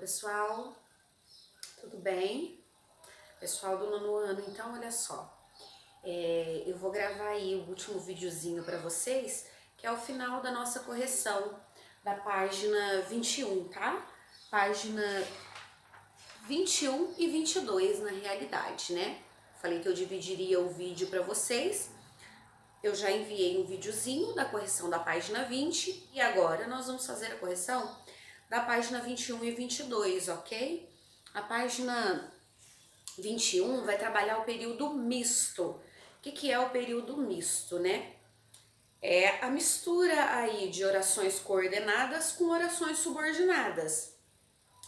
pessoal, tudo bem? Pessoal do nono ano, então olha só, eu vou gravar aí o último videozinho para vocês, que é o final da nossa correção da página 21, tá? Página 21 e 22 na realidade, né? Falei que eu dividiria o vídeo para vocês. Eu já enviei um videozinho da correção da página 20 e agora nós vamos fazer a correção da página 21 e 22, ok? A página 21 vai trabalhar o período misto. O que é o período misto, né? É a mistura aí de orações coordenadas com orações subordinadas.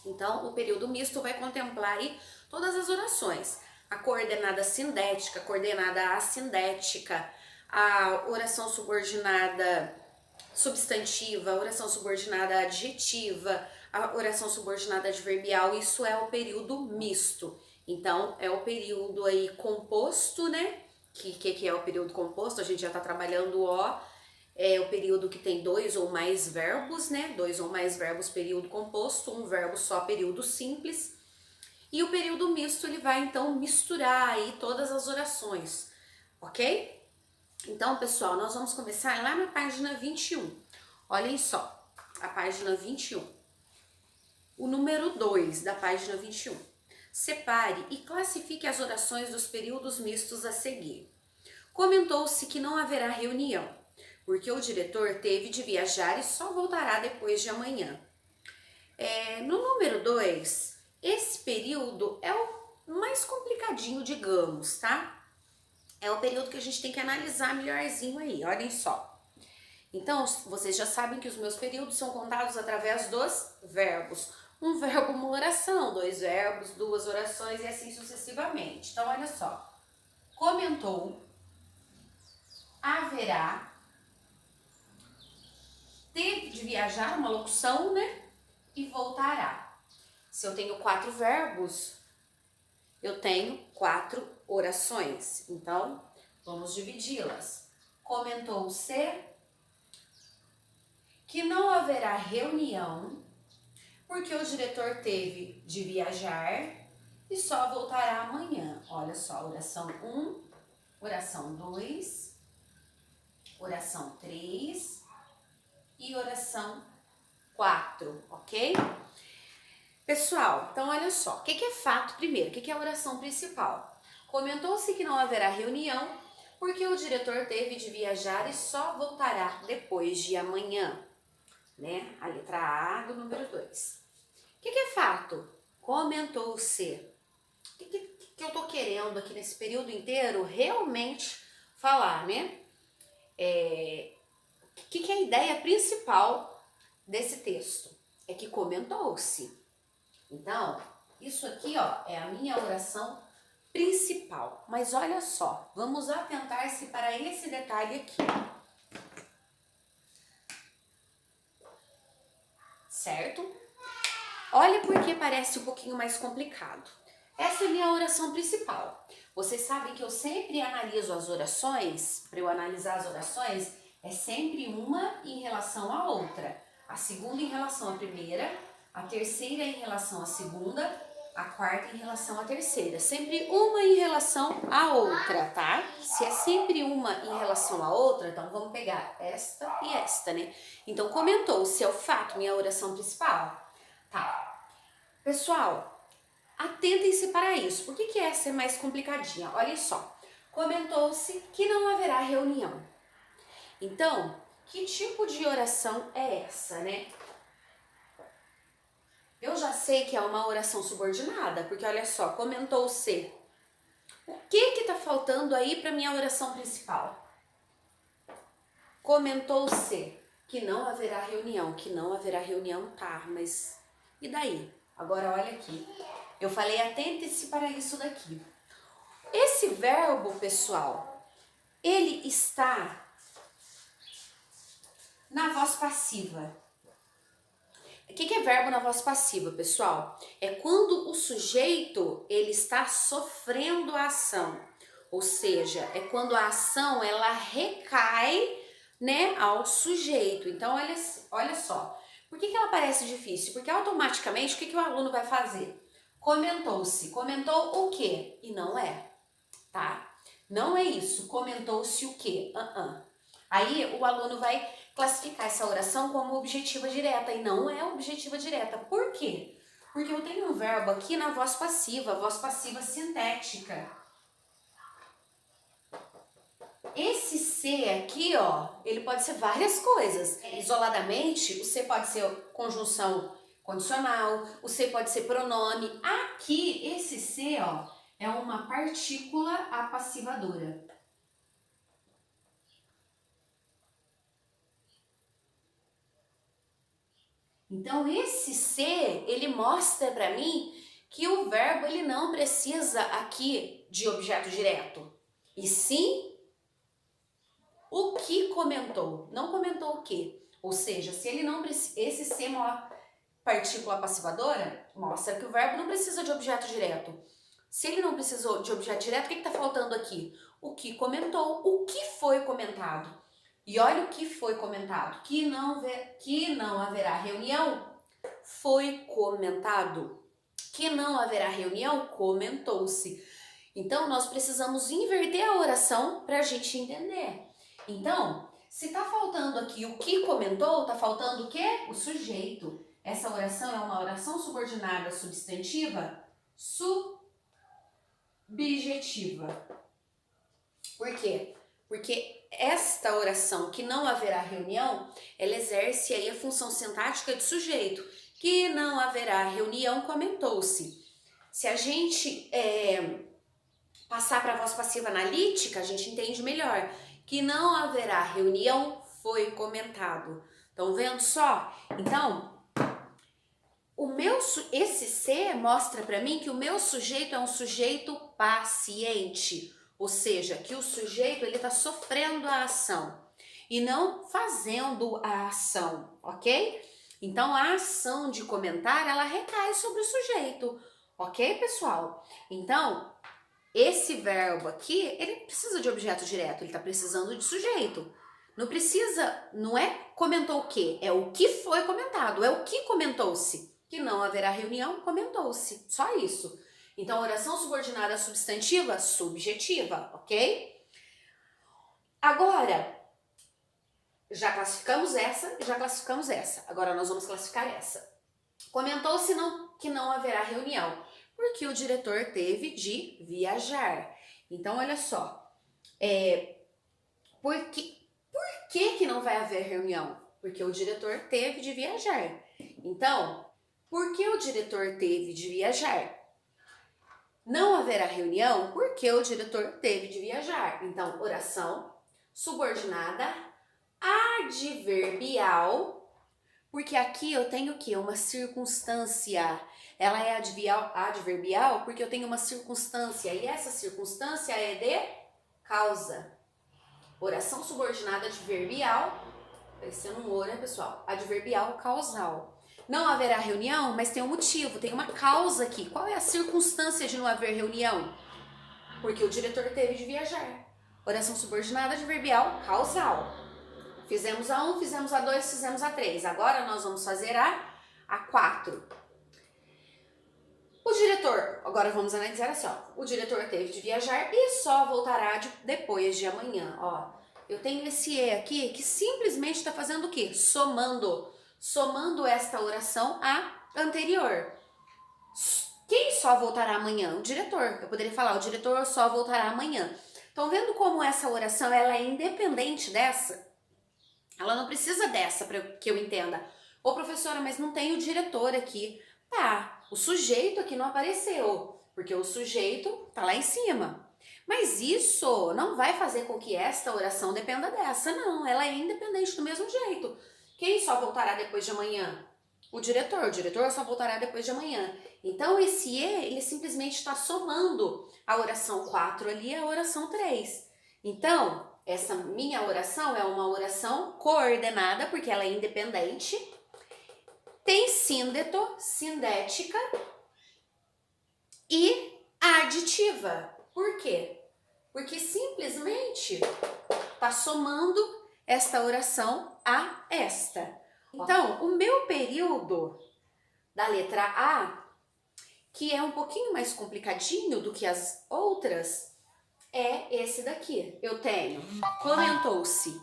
Então, o período misto vai contemplar aí todas as orações. A coordenada sindética, a coordenada assindética, a oração subordinada substantiva, a oração subordinada adjetiva, a oração subordinada adverbial, isso é o período misto. Então, é o período aí composto, né? Que é o período composto? A gente já tá trabalhando é o período que tem dois ou mais verbos, né? Dois ou mais verbos, período composto, um verbo só, período simples. E o período misto, ele vai então misturar aí todas as orações, ok? Então, pessoal, nós vamos começar lá na página 21. Olhem só, a página 21. O número 2 da página 21. Separe e classifique as orações dos períodos mistos a seguir. Comentou-se que não haverá reunião, porque o diretor teve de viajar e só voltará depois de amanhã. No número 2, esse período é o mais complicadinho, digamos, tá? É o período que a gente tem que analisar melhorzinho aí, olhem só. Então, vocês já sabem que os meus períodos são contados através dos verbos. Um verbo, uma oração, dois verbos, duas orações e assim sucessivamente. Então, olha só. Comentou, haverá, teve de viajar, uma locução, né? E voltará. Se eu tenho 4 verbos, eu tenho 4 orações. Então, vamos dividi-las. Comentou-se que não haverá reunião, porque o diretor teve de viajar e só voltará amanhã. Olha só, oração 1, oração 2, oração 3 e oração 4, ok? Pessoal, então olha só, o que é fato primeiro? O que é a oração principal? Comentou-se que não haverá reunião, porque o diretor teve de viajar e só voltará depois de amanhã, né? A letra A do número 2. O que é fato? Comentou-se. O que eu tô querendo aqui nesse período inteiro realmente falar, né? O que é a ideia principal desse texto? É que comentou-se. Então, isso aqui, ó, é a minha oração principal. Mas olha só, vamos atentar-se para esse detalhe aqui. Certo? Olha porque parece um pouquinho mais complicado. Essa é a minha oração principal. Vocês sabem que eu sempre analiso as orações, para eu analisar as orações, é sempre uma em relação à outra. A segunda em relação à primeira, a terceira em relação à segunda, a quarta em relação à terceira. Sempre uma em relação à outra, tá? Se é sempre uma em relação à outra, então vamos pegar esta e esta, né? Então, comentou-se, é o fato, minha oração principal. Tá. Pessoal, atentem-se para isso. Por que essa é mais complicadinha? Olha só. Comentou-se que não haverá reunião. Então, que tipo de oração é essa, né? Eu já sei que é uma oração subordinada, porque olha só, comentou-se. O que tá faltando aí para minha oração principal? Comentou-se que não haverá reunião, tá, mas e daí? Agora olha aqui, eu falei atente-se para isso daqui. Esse verbo, pessoal, ele está na voz passiva. O que é verbo na voz passiva, pessoal? É quando o sujeito ele está sofrendo a ação, ou seja, é quando a ação ela recai, né, ao sujeito. Então olha só. Por que ela parece difícil? Porque automaticamente o que o aluno vai fazer? Comentou-se. Comentou o quê? E não é, tá? Não é isso. Comentou-se o quê? Aí o aluno vai classificar essa oração como objetiva direta e não é objetiva direta. Por quê? Porque eu tenho um verbo aqui na voz passiva sintética. Esse ser aqui, ó, ele pode ser várias coisas. Isoladamente, o ser pode ser conjunção condicional, o ser pode ser pronome. Aqui, esse ser, ó, é uma partícula apassivadora. Então, esse ser, ele mostra para mim que o verbo, ele não precisa aqui de objeto direto. E sim, o que comentou. Não comentou o que. Ou seja, se ele não precisa, esse ser, uma partícula passivadora, mostra que o verbo não precisa de objeto direto. Se ele não precisou de objeto direto, o que está faltando aqui? O que comentou, o que foi comentado. E olha o que foi comentado. Que não haverá reunião, foi comentado. Que não haverá reunião, comentou-se. Então, nós precisamos inverter a oração para a gente entender. Então, se está faltando aqui o que comentou, está faltando o quê? O sujeito. Essa oração é uma oração subordinada substantiva subjetiva. Por quê? Porque esta oração, que não haverá reunião, ela exerce aí a função sintática de sujeito. Que não haverá reunião, comentou-se. Se a gente passar para a voz passiva analítica, a gente entende melhor. Que não haverá reunião, foi comentado. Estão vendo só? Então, esse ser mostra para mim que o meu sujeito é um sujeito paciente. Ou seja, que o sujeito ele está sofrendo a ação e não fazendo a ação, ok? Então, a ação de comentar, ela recai sobre o sujeito, ok, pessoal? Então, esse verbo aqui, ele precisa de objeto direto, ele está precisando de sujeito. Não precisa, não é comentou o quê? É o que foi comentado, é o que comentou-se. Que não haverá reunião, comentou-se. Só isso. Então, oração subordinada substantiva, subjetiva, ok? Agora, já classificamos essa. Agora nós vamos classificar essa. Comentou-se que não haverá reunião, porque o diretor teve de viajar. Então, olha só. Por que não vai haver reunião? Porque o diretor teve de viajar. Então, por que o diretor teve de viajar? Não haverá reunião porque o diretor teve de viajar. Então, oração subordinada adverbial, porque aqui eu tenho o quê? Uma circunstância. Ela é adverbial porque eu tenho uma circunstância e essa circunstância é de causa. Oração subordinada adverbial, parecendo um ouro, né, pessoal? Adverbial causal. Não haverá reunião, mas tem um motivo, tem uma causa aqui. Qual é a circunstância de não haver reunião? Porque o diretor teve de viajar. Oração subordinada adverbial causal. Fizemos a 1, fizemos a 2, fizemos a 3. Agora nós vamos fazer a 4. O diretor, agora vamos analisar assim, ó. O diretor teve de viajar e só voltará depois de amanhã, ó. Eu tenho esse E aqui que simplesmente está fazendo o quê? Somando esta oração à anterior. Quem só voltará amanhã? O diretor. Eu poderia falar, o diretor só voltará amanhã. Estão vendo como essa oração ela é independente dessa? Ela não precisa dessa para que eu entenda. Ô, professora, mas não tem o diretor aqui. Tá, o sujeito aqui não apareceu, porque o sujeito tá lá em cima. Mas isso não vai fazer com que esta oração dependa dessa, não. Ela é independente do mesmo jeito. Quem só voltará depois de amanhã? O diretor só voltará depois de amanhã. Então, esse E, ele simplesmente está somando a oração 4 ali a oração 3. Então, essa minha oração é uma oração coordenada, porque ela é independente. Tem síndeto, sindética e aditiva. Por quê? Porque simplesmente está somando esta oração a esta. Então, o meu período da letra A, que é um pouquinho mais complicadinho do que as outras, é esse daqui. Eu tenho, comentou-se,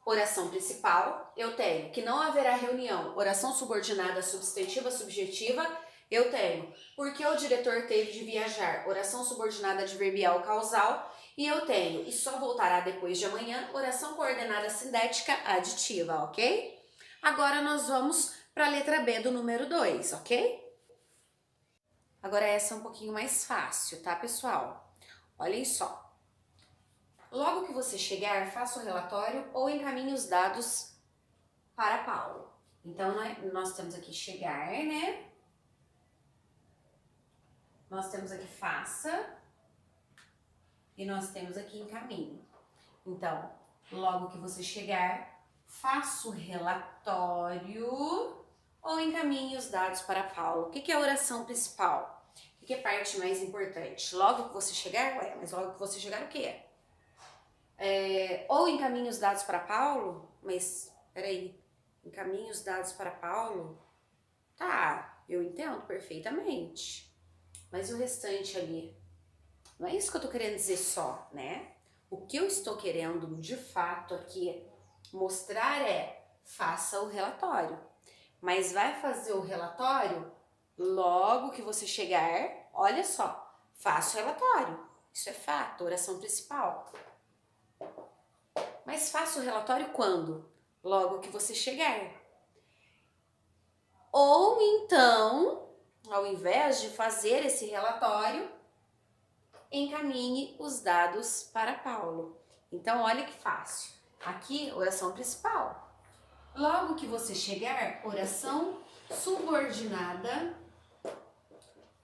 oração principal. Eu tenho que não haverá reunião, oração subordinada, substantiva, subjetiva. Eu tenho porque o diretor teve de viajar, oração subordinada adverbial causal. E eu tenho e só voltará depois de amanhã, oração coordenada sindética aditiva, ok? Agora nós vamos para a letra B do número 2, ok? Agora essa é um pouquinho mais fácil, tá, pessoal? Olhem só. Logo que você chegar, faça o relatório ou encaminhe os dados para Paulo. Então, nós temos aqui chegar, né? Nós temos aqui faça e nós temos aqui encaminhe. Então, logo que você chegar, faça o relatório ou encaminhe os dados para Paulo. O que é a oração principal? O que é a parte mais importante? Logo que você chegar? Ué, mas logo que você chegar o quê? Ou encaminhe os dados para Paulo? Mas, peraí, encaminhe os dados para Paulo? Tá, eu entendo perfeitamente. Mas o restante ali? Não é isso que eu tô querendo dizer só, né? O que eu estou querendo, de fato, aqui mostrar é, faça o relatório. Mas vai fazer o relatório logo que você chegar, olha só, faça o relatório. Isso é fato, oração principal. Mas faça o relatório quando? Logo que você chegar. Ou então, ao invés de fazer esse relatório, encaminhe os dados para Paulo. Então, olha que fácil. Aqui, oração principal. Logo que você chegar, oração subordinada,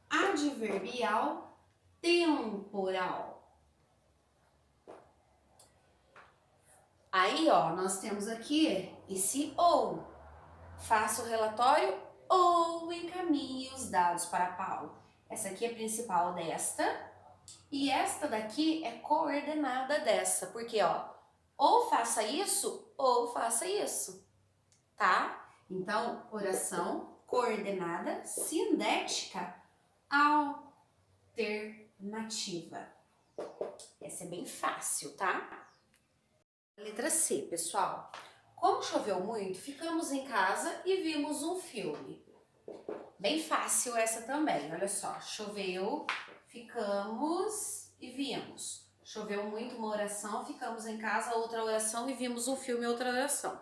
adverbial, temporal. Aí, ó, nós temos aqui esse ou. Faça o relatório ou encaminhe os dados para Paulo. Essa aqui é a principal desta. E esta daqui é coordenada dessa, porque ó, ou faça isso ou faça isso, tá? Então, oração coordenada sindética alternativa. Essa é bem fácil, tá? Letra C, pessoal. Como choveu muito, ficamos em casa e vimos um filme. Bem fácil essa também, olha só. Choveu, ficamos e vimos. Choveu muito, uma oração, ficamos em casa, outra oração e vimos um filme, outra oração.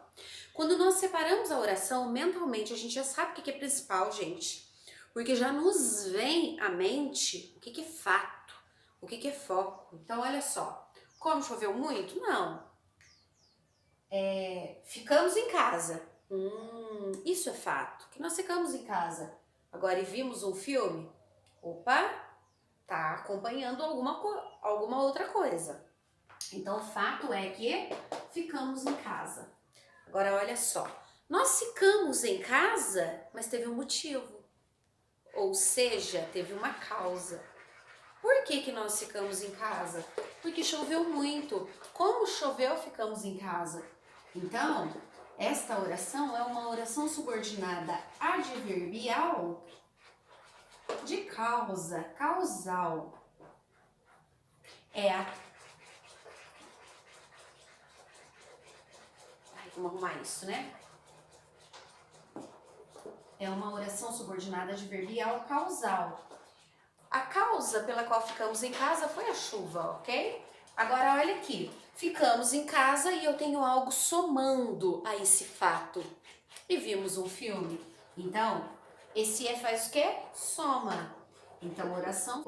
Quando nós separamos a oração, mentalmente a gente já sabe o que é principal, gente. Porque já nos vem à mente o que é fato, o que é foco. Então, olha só. Como choveu muito? Não. Ficamos em casa. Isso é fato, que nós ficamos em casa. Agora, e vimos um filme? Opa, tá acompanhando alguma outra coisa. Então, o fato é que ficamos em casa. Agora, olha só. Nós ficamos em casa, mas teve um motivo. Ou seja, teve uma causa. Por que nós ficamos em casa? Porque choveu muito. Como choveu, ficamos em casa. Então, esta oração é uma oração subordinada adverbial de causa, causal. Vamos arrumar isso, né? É uma oração subordinada adverbial causal. A causa pela qual ficamos em casa foi a chuva, ok? Agora, olha aqui. Ficamos em casa e eu tenho algo somando a esse fato. E vimos um filme. Então, esse faz o quê? Soma. Então, oração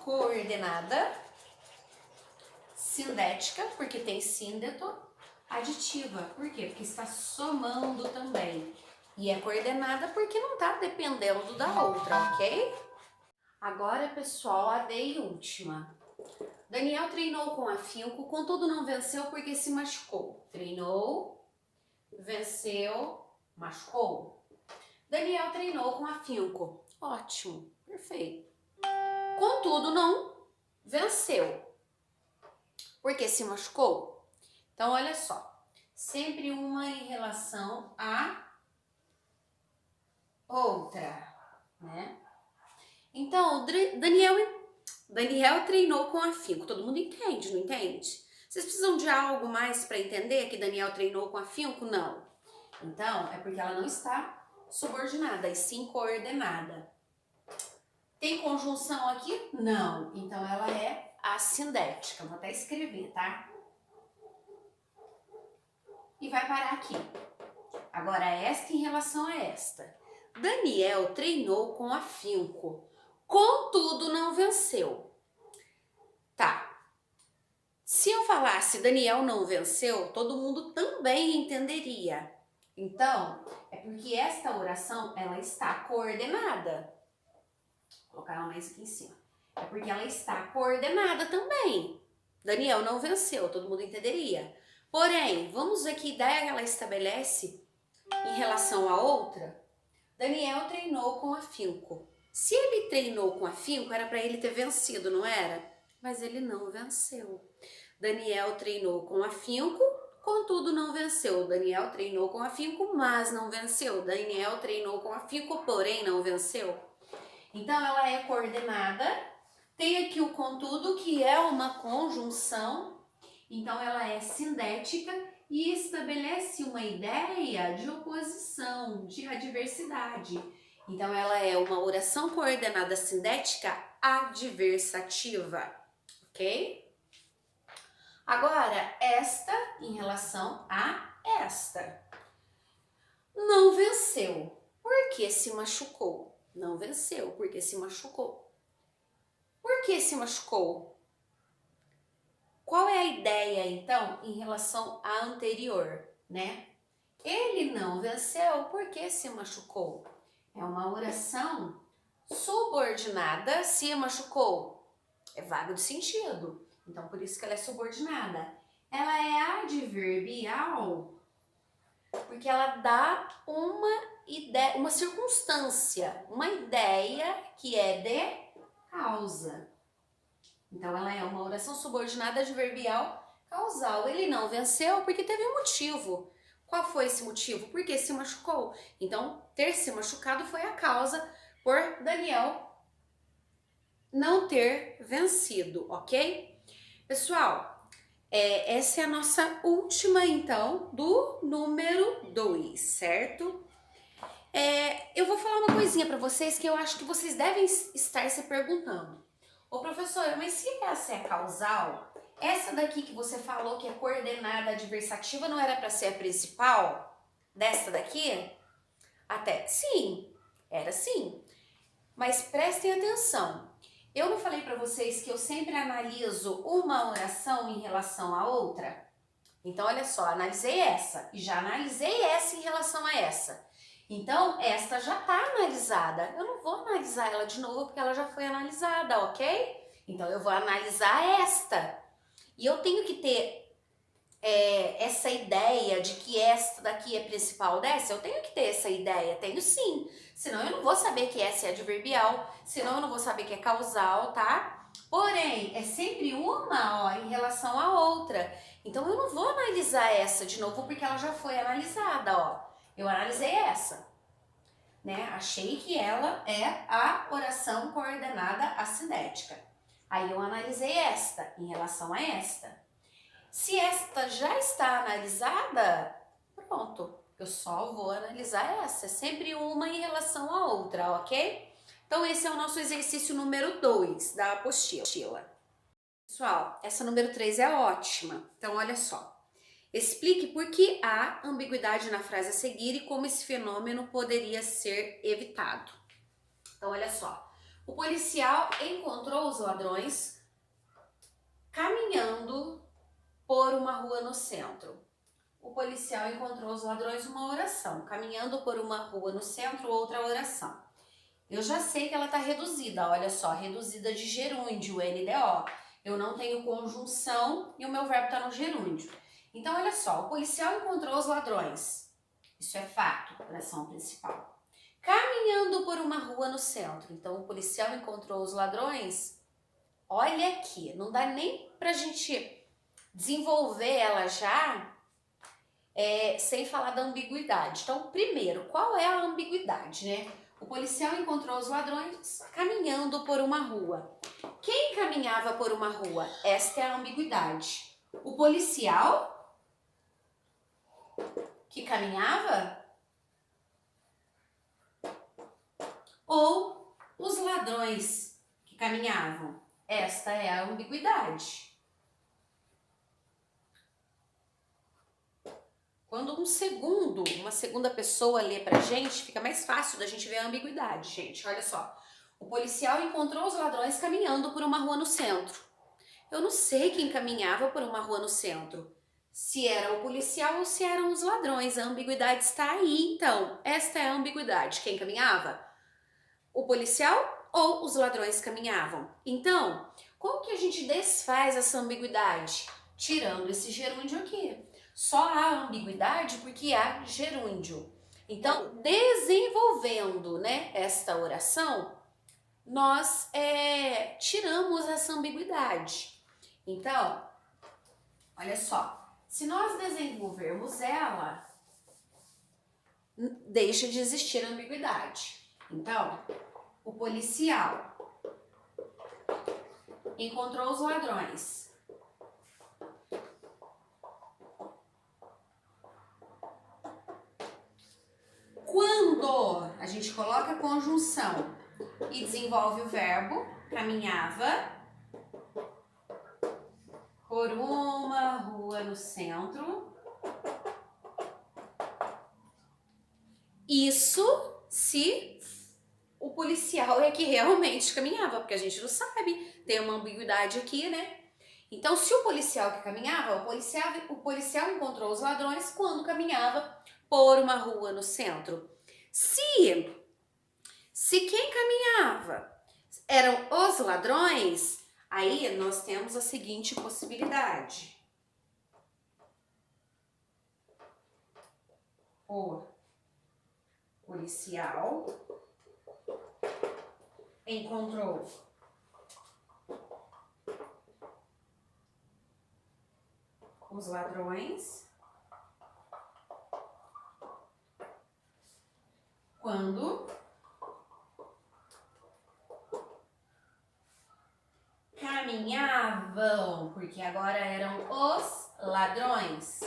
coordenada sindética, porque tem síndeto, aditiva. Por quê? Porque está somando também. E é coordenada porque não está dependendo da outra, ok? Agora, pessoal, a D e última. Daniel treinou com afinco, contudo não venceu porque se machucou. Treinou, venceu, machucou. Daniel treinou com afinco. Ótimo, perfeito. Contudo não venceu porque se machucou. Então, olha só. Sempre uma em relação a Daniel treinou com afinco. Todo mundo entende, não entende? Vocês precisam de algo mais para entender que Daniel treinou com afinco? Não. Então, é porque ela não está subordinada, e sim coordenada. Tem conjunção aqui? Não. Então, ela é assindética. Vou até escrever, tá? E vai parar aqui. Agora, esta em relação a esta. Daniel treinou com afinco, contudo não venceu. Tá. Se eu falasse Daniel não venceu, todo mundo também entenderia. Então, é porque esta oração, ela está coordenada. Vou colocar ela mais aqui em cima. É porque ela está coordenada também. Daniel não venceu, todo mundo entenderia. Porém, vamos ver que ideia ela estabelece em relação à outra. Daniel treinou com afinco. Se ele treinou com afinco, era para ele ter vencido, não era? Mas ele não venceu. Daniel treinou com afinco, contudo não venceu. Daniel treinou com afinco, mas não venceu. Daniel treinou com afinco, porém não venceu. Então, ela é coordenada. Tem aqui o contudo, que é uma conjunção. Então, ela é sindética e estabelece uma ideia de oposição, de adversidade. Então, ela é uma oração coordenada sindética adversativa, ok? Agora, esta em relação a esta. Não venceu, porque se machucou. Não venceu, porque se machucou. Por que se machucou? Qual é a ideia, então, em relação à anterior, né? Ele não venceu porque se machucou. É uma oração subordinada, se machucou. É vago de sentido. Então, por isso que ela é subordinada. Ela é adverbial porque ela dá uma ideia, uma circunstância, uma ideia que é de causa. Então, ela é uma oração subordinada adverbial causal. Ele não venceu porque teve um motivo. Qual foi esse motivo? Porque se machucou. Então, ter se machucado foi a causa por Daniel não ter vencido, ok? Pessoal, essa é a nossa última, então, do número 2, certo? Eu vou falar uma coisinha para vocês que eu acho que vocês devem estar se perguntando. Ô professora, mas se essa é causal, essa daqui que você falou que é coordenada adversativa não era para ser a principal? Dessa daqui? Até sim, era sim. Mas prestem atenção. Eu não falei para vocês que eu sempre analiso uma oração em relação à outra? Então, olha só, analisei essa e já analisei essa em relação a essa. Então, esta já está analisada. Eu não vou analisar ela de novo porque ela já foi analisada, ok? Então, eu vou analisar esta. E eu tenho que ter essa ideia de que esta daqui é principal dessa. Eu tenho que ter essa ideia, tenho sim. Senão eu não vou saber que essa é adverbial, senão eu não vou saber que é causal, tá? Porém, é sempre uma, ó, em relação à outra. Então, eu não vou analisar essa de novo porque ela já foi analisada, ó. Eu analisei essa, né? Achei que ela é a oração coordenada assindética. Aí eu analisei esta em relação a esta. Se esta já está analisada, pronto. Eu só vou analisar essa. É sempre uma em relação à outra, ok? Então, esse é o nosso exercício número 2 da apostila. Pessoal, essa número 3 é ótima. Então, olha só. Explique por que há ambiguidade na frase a seguir e como esse fenômeno poderia ser evitado. Então, olha só. O policial encontrou os ladrões caminhando por uma rua no centro. O policial encontrou os ladrões, uma oração. Caminhando por uma rua no centro, outra oração. Eu já sei que ela está reduzida, olha só, reduzida de gerúndio, NDO. Eu não tenho conjunção e o meu verbo está no gerúndio. Então, olha só, o policial encontrou os ladrões. Isso é fato, oração principal. Caminhando por uma rua no centro. Então, o policial encontrou os ladrões. Olha aqui, não dá nem pra gente desenvolver ela já sem falar da ambiguidade. Então, primeiro, qual é a ambiguidade, né? O policial encontrou os ladrões caminhando por uma rua. Quem caminhava por uma rua? Esta é a ambiguidade. O policial que caminhava ou os ladrões que caminhavam? Esta é a ambiguidade. Quando uma segunda pessoa lê pra gente, fica mais fácil da gente ver a ambiguidade, gente. Olha só. O policial encontrou os ladrões caminhando por uma rua no centro. Eu não sei quem caminhava por uma rua no centro. Se era o policial ou se eram os ladrões. A ambiguidade está aí, então. Esta é a ambiguidade. Quem caminhava? O policial ou os ladrões caminhavam? Então, como que a gente desfaz essa ambiguidade? Tirando esse gerúndio aqui. Só há ambiguidade porque há gerúndio. Então, desenvolvendo, né, esta oração, nós tiramos essa ambiguidade. Então, olha só, se nós desenvolvermos ela, deixa de existir ambiguidade. Então, o policial encontrou os ladrões. Quando a gente coloca a conjunção e desenvolve o verbo, caminhava por uma rua no centro. Isso se o policial é que realmente caminhava, porque a gente não sabe, tem uma ambiguidade aqui, né? Então, se o policial que caminhava, o policial encontrou os ladrões quando caminhava por uma rua no centro. Se quem caminhava eram os ladrões, aí nós temos a seguinte possibilidade. O policial encontrou os ladrões quando caminhavam, porque agora eram os ladrões,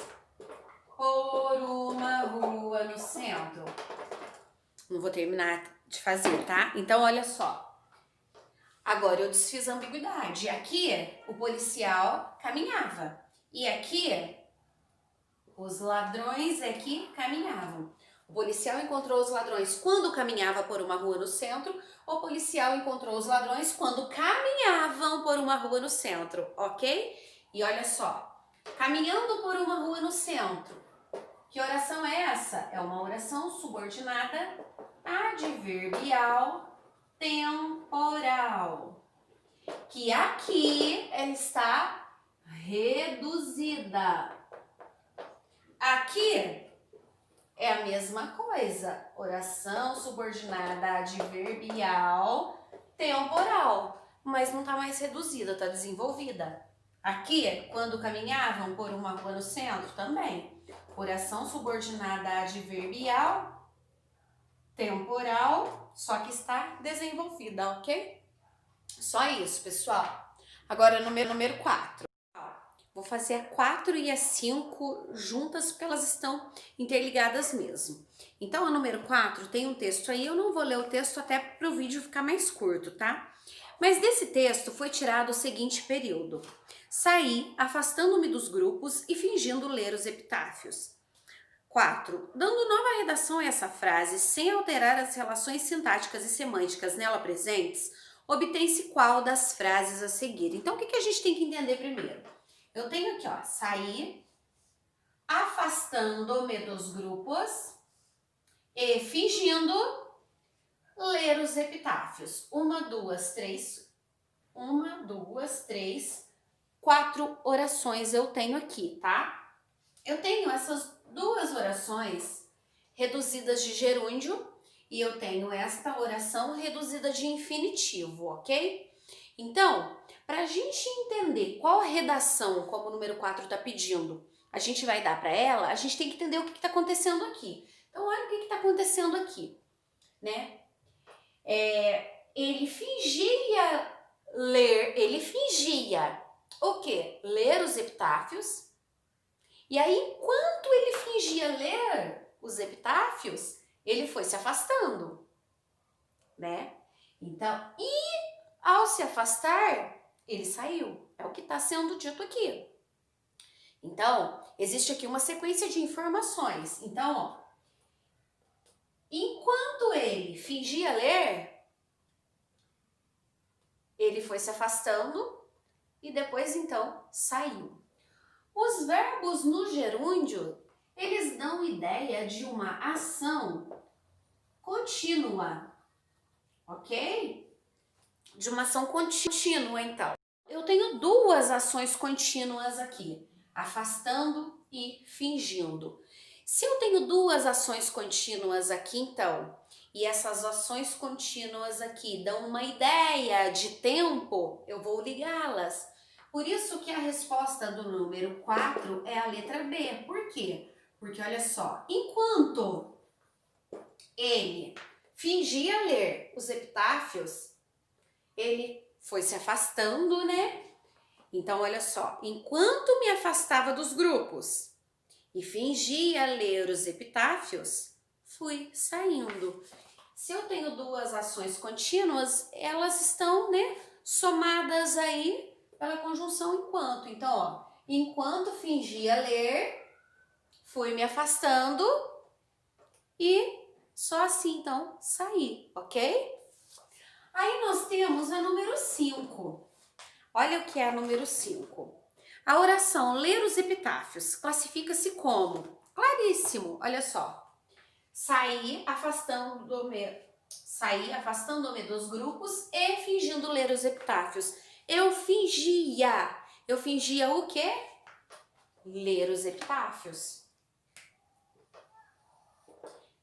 por uma rua no centro. Não vou terminar de fazer, tá? Então, olha só. Agora eu desfiz a ambiguidade. Aqui, o policial caminhava. E aqui, os ladrões é que caminhavam. O policial encontrou os ladrões quando caminhava por uma rua no centro. O policial encontrou os ladrões quando caminhavam por uma rua no centro, ok? E olha só, caminhando por uma rua no centro. Que oração é essa? É uma oração subordinada adverbial temporal. Que aqui ela está reduzida. Aqui é a mesma coisa, oração subordinada adverbial temporal, mas não está mais reduzida, está desenvolvida. Aqui, quando caminhavam por uma rua no centro, também, oração subordinada adverbial temporal, só que está desenvolvida, ok? Só isso, pessoal. Agora, número 4. Vou fazer a 4 e a 5 juntas porque elas estão interligadas mesmo. Então, a número 4 tem um texto aí, eu não vou ler o texto até para o vídeo ficar mais curto, tá? Mas desse texto foi tirado o seguinte período. Saí, afastando-me dos grupos e fingindo ler os epitáfios. 4. Dando nova redação a essa frase, sem alterar as relações sintáticas e semânticas nela presentes, obtém-se qual das frases a seguir. Então, o que a gente tem que entender primeiro? Eu tenho aqui, ó, sair, afastando-me dos grupos e fingindo ler os epitáfios. 1, 2, 3, 4 orações eu tenho aqui, tá? Eu tenho essas 2 orações reduzidas de gerúndio e eu tenho esta oração reduzida de infinitivo, ok? Então, para a gente entender qual a redação, como o número 4 está pedindo, a gente vai dar para ela, a gente tem que entender o que está acontecendo aqui. Então, olha o que está acontecendo aqui, né? Ele fingia ele fingia o quê? Ler os epitáfios. E aí, enquanto ele fingia ler os epitáfios, ele foi se afastando, né? Então, ao se afastar, ele saiu. É o que está sendo dito aqui. Então, existe aqui uma sequência de informações. Então, ó, enquanto ele fingia ler, ele foi se afastando e depois, então, saiu. Os verbos no gerúndio, eles dão ideia de uma ação contínua, ok? De uma ação contínua, então. Eu tenho duas ações contínuas aqui, afastando e fingindo. Se eu tenho duas ações contínuas aqui, então, e essas ações contínuas aqui dão uma ideia de tempo, eu vou ligá-las. Por isso que a resposta do número 4 é a letra B. Por quê? Porque olha só, enquanto ele fingia ler os epitáfios, ele foi se afastando, né? Então, olha só, enquanto me afastava dos grupos e fingia ler os epitáfios, fui saindo. Se eu tenho duas ações contínuas, elas estão, né, somadas aí pela conjunção enquanto. Então, ó, enquanto fingia ler, fui me afastando e só assim, então, saí, ok? Aí nós temos a número 5. Olha o que é a número 5. A oração ler os epitáfios classifica-se como, claríssimo, olha só, sair afastando-me dos grupos e fingindo ler os epitáfios. Eu fingia o quê? Ler os epitáfios.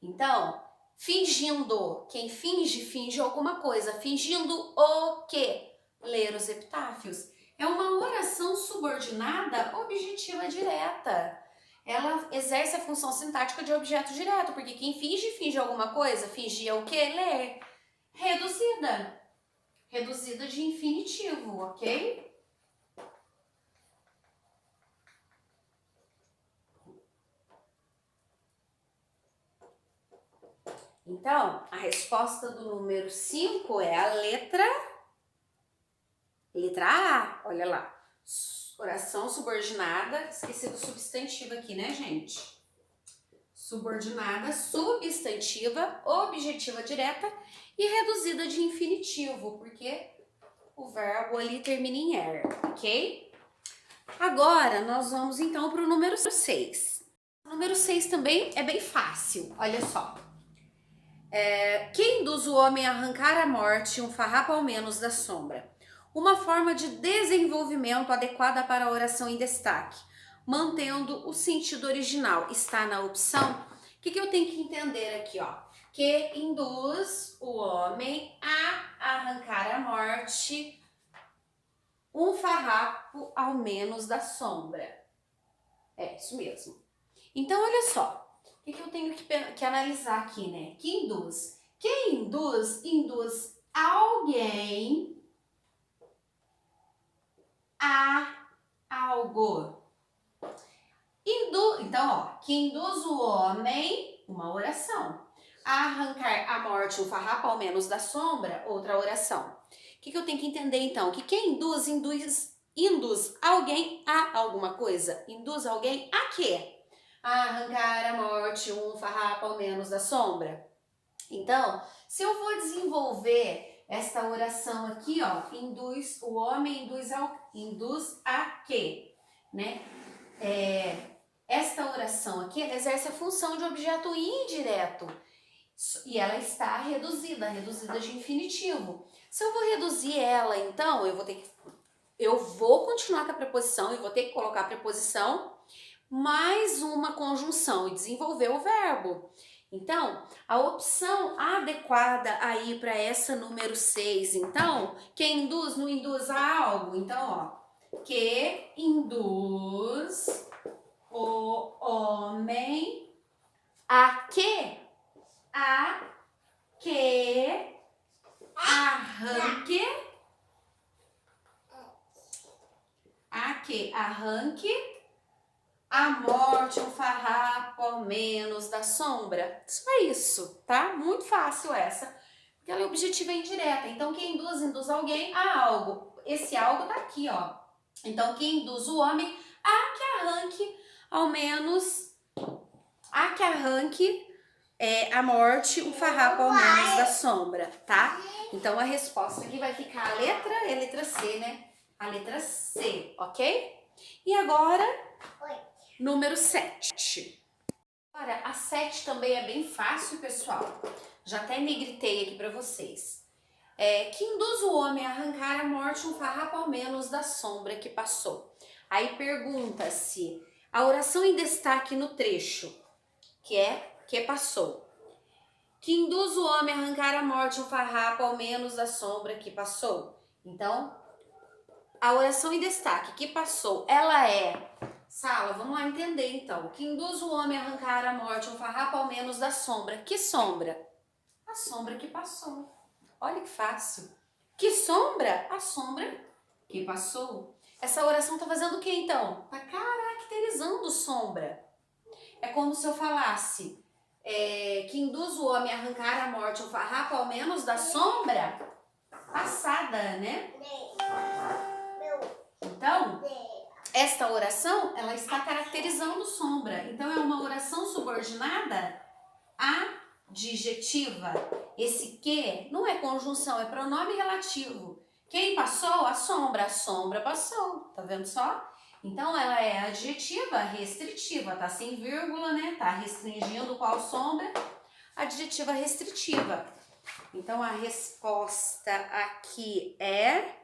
Então, fingindo, quem finge alguma coisa. Fingindo o quê? Ler os epitáfios. É uma oração subordinada objetiva direta. Ela exerce a função sintática de objeto direto, porque quem finge alguma coisa, fingia o quê? Ler. Reduzida. Reduzida de infinitivo, ok? Então, a resposta do número 5 é a letra A. Olha lá. Oração subordinada, esqueci do substantivo aqui, né, gente? Subordinada, substantiva, objetiva direta e reduzida de infinitivo, porque o verbo ali termina em er, ok? Agora, nós vamos então para o número 6. O número 6 também é bem fácil, olha só. Quem induz o homem a arrancar a morte um farrapo ao menos da sombra? Uma forma de desenvolvimento adequada para a oração em destaque, mantendo o sentido original. Está na opção. O que eu tenho que entender aqui, ó? Que induz o homem a arrancar a morte um farrapo ao menos da sombra. É isso mesmo. Então, olha só. O que eu tenho que analisar aqui, né? Que induz? Quem induz? Induz alguém a algo. Então, ó, que induz o homem, uma oração, a arrancar a morte, um farrapo ao menos da sombra, outra oração. O que eu tenho que entender, então? Que quem induz alguém a alguma coisa. Induz alguém a quê? A arrancar a morte, um farrapo ao menos da sombra. Então, se eu vou desenvolver esta oração aqui, ó, o homem induz a quê? Né? Esta oração aqui, ela exerce a função de objeto indireto e ela está reduzida de infinitivo. Se eu vou reduzir ela, então, eu vou continuar com a preposição e vou ter que colocar a preposição mais uma conjunção e desenvolver o verbo. Então, a opção adequada aí para essa número 6, então, quem induz, não induz a algo. Então, ó, que induz o homem a quê? A que arranque a morte, um farrapo ao menos da sombra. Só isso, tá? Muito fácil essa, porque ela é objetiva indireta. Então, quem induz alguém a algo. Esse algo tá aqui, ó. Então, quem induz o homem a que arranque ao menos, a morte, um farrapo ao menos da sombra, tá? Então, a resposta aqui vai ficar a letra C, né? A letra C, ok? E agora, número 7. Agora, a 7 também é bem fácil, pessoal. Já até negritei aqui pra vocês. Que induz o homem a arrancar a morte, um farrapo ao menos da sombra que passou. Aí pergunta-se, a oração em destaque no trecho, que passou. Que induz o homem a arrancar a morte, um farrapo ao menos da sombra que passou. Então, a oração em destaque que passou, ela é... Sala, vamos lá entender então. Que induz o homem a arrancar a morte, um farrapo ao menos da sombra. Que sombra? A sombra que passou. Olha que fácil. Que sombra? A sombra que passou. Essa oração tá fazendo o que então? Tá caracterizando sombra. É como se eu falasse que induz o homem a arrancar a morte, um farrapo ao menos da sombra passada, né? Então, esta oração, ela está caracterizando sombra. Então, é uma oração subordinada adjetiva. Esse que não é conjunção, é pronome relativo. Quem passou? A sombra passou. Tá vendo só? Então, ela é adjetiva restritiva, tá sem vírgula, né? Tá restringindo qual sombra? Adjetiva restritiva. Então, a resposta aqui é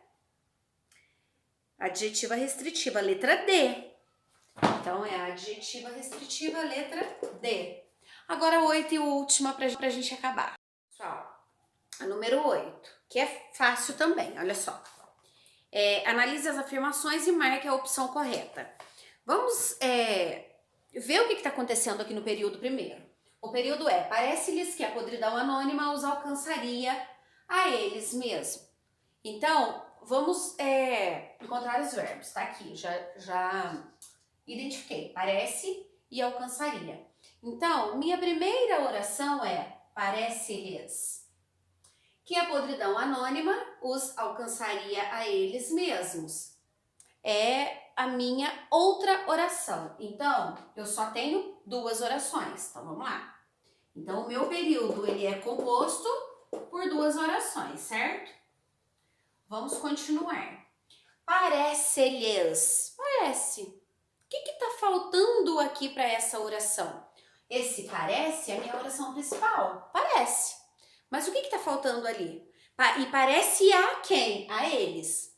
adjetiva restritiva, letra D. Então, é a adjetiva restritiva, letra D. Agora, 8 e última pra gente acabar. Pessoal, a número 8, que é fácil também, olha só. Analise as afirmações e marque a opção correta. Vamos ver o que está acontecendo aqui no período primeiro. O período parece-lhes que a podridão anônima os alcançaria a eles mesmos. Então, vamos encontrar os verbos, tá aqui, já identifiquei, parece e alcançaria. Então, minha primeira oração parece-lhes que a podridão anônima os alcançaria a eles mesmos. É a minha outra oração. Então, eu só tenho 2 orações. Então, vamos lá. Então, o meu período, ele é composto por 2 orações, certo? Vamos continuar. Parece-lhes. Parece. O que está faltando aqui para essa oração? Esse parece é a minha oração principal. Parece. Mas o que está faltando ali? E parece a quem? A eles.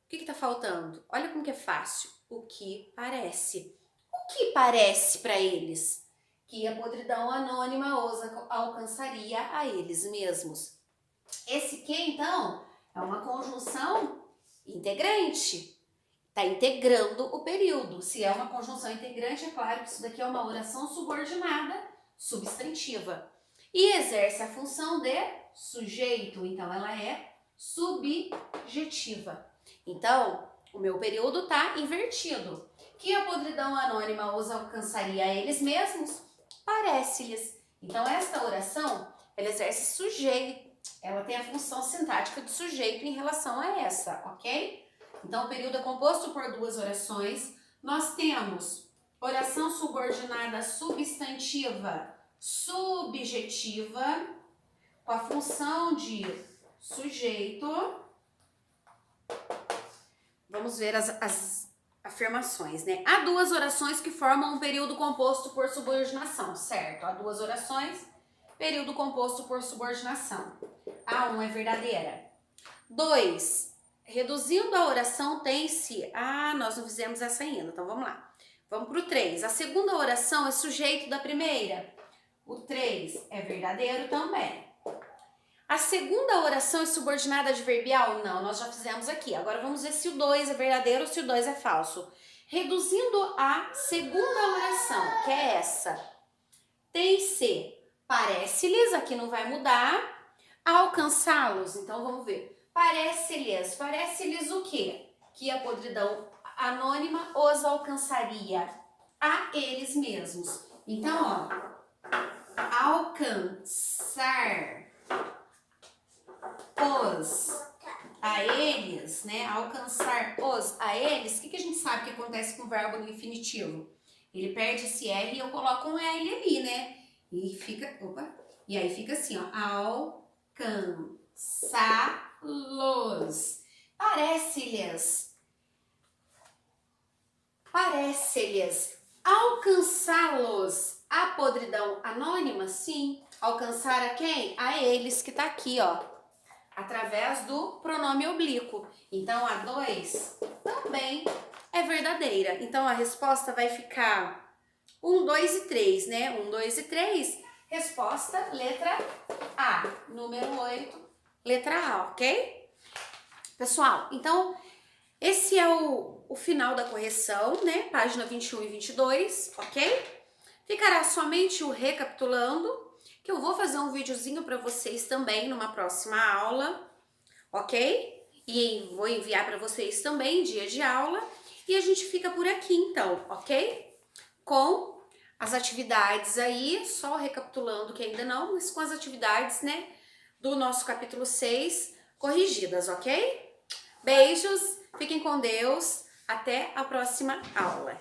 O que está faltando? Olha como que é fácil. O que parece. O que parece para eles? Que a podridão anônima os alcançaria a eles mesmos. Esse que, então, é uma conjunção integrante. Está integrando o período. Se é uma conjunção integrante, é claro que isso daqui é uma oração subordinada substantiva. E exerce a função de sujeito, então ela é subjetiva. Então, o meu período está invertido. Que a podridão anônima os alcançaria a eles mesmos? Parece-lhes. Então, esta oração, ela exerce sujeito. Ela tem a função sintática de sujeito em relação a essa, ok? Então, o período é composto por 2 orações. Nós temos oração subordinada substantiva subjetiva, com a função de sujeito. Vamos ver as afirmações, né? Há 2 orações que formam um período composto por subordinação, certo? Há 2 orações, período composto por subordinação. A1 é verdadeira. 2, reduzindo a oração tem-se... nós não fizemos essa ainda, então vamos lá. Vamos para o 3. A segunda oração é sujeito da primeira. O 3 é verdadeiro também. A segunda oração é subordinada adverbial? Não, nós já fizemos aqui. Agora vamos ver se o 2 é verdadeiro ou se o 2 é falso. Reduzindo a segunda oração, que é essa. Tem-se, parece-lhes, aqui não vai mudar. Alcançá-los, então vamos ver. Parece-lhes o quê? Que a podridão anônima os alcançaria? A eles mesmos. Então, ó, alcançar os a eles, né? Alcançar os a eles. O que a gente sabe que acontece com o verbo no infinitivo? Ele perde esse R e eu coloco um L ali, né? E fica, opa, e aí fica assim, ó, alcançá-los. Parece-lhes alcançá-los a podridão anônima? Sim. Alcançar a quem? A eles, que tá aqui, ó, através do pronome oblíquo. Então, a 2 também é verdadeira. Então, a resposta vai ficar 1, 2 e 3, né? 1, 2 e 3. Resposta, letra A. Número 8, letra A, ok? Pessoal, então, esse é o final da correção, né? Página 21 e 22, ok? Ficará somente o recapitulando, que eu vou fazer um videozinho para vocês também numa próxima aula, ok? E vou enviar para vocês também dia de aula. E a gente fica por aqui então, ok? Com as atividades aí, só recapitulando que ainda não, mas com as atividades, né, do nosso capítulo 6 corrigidas, ok? Beijos, fiquem com Deus, até a próxima aula.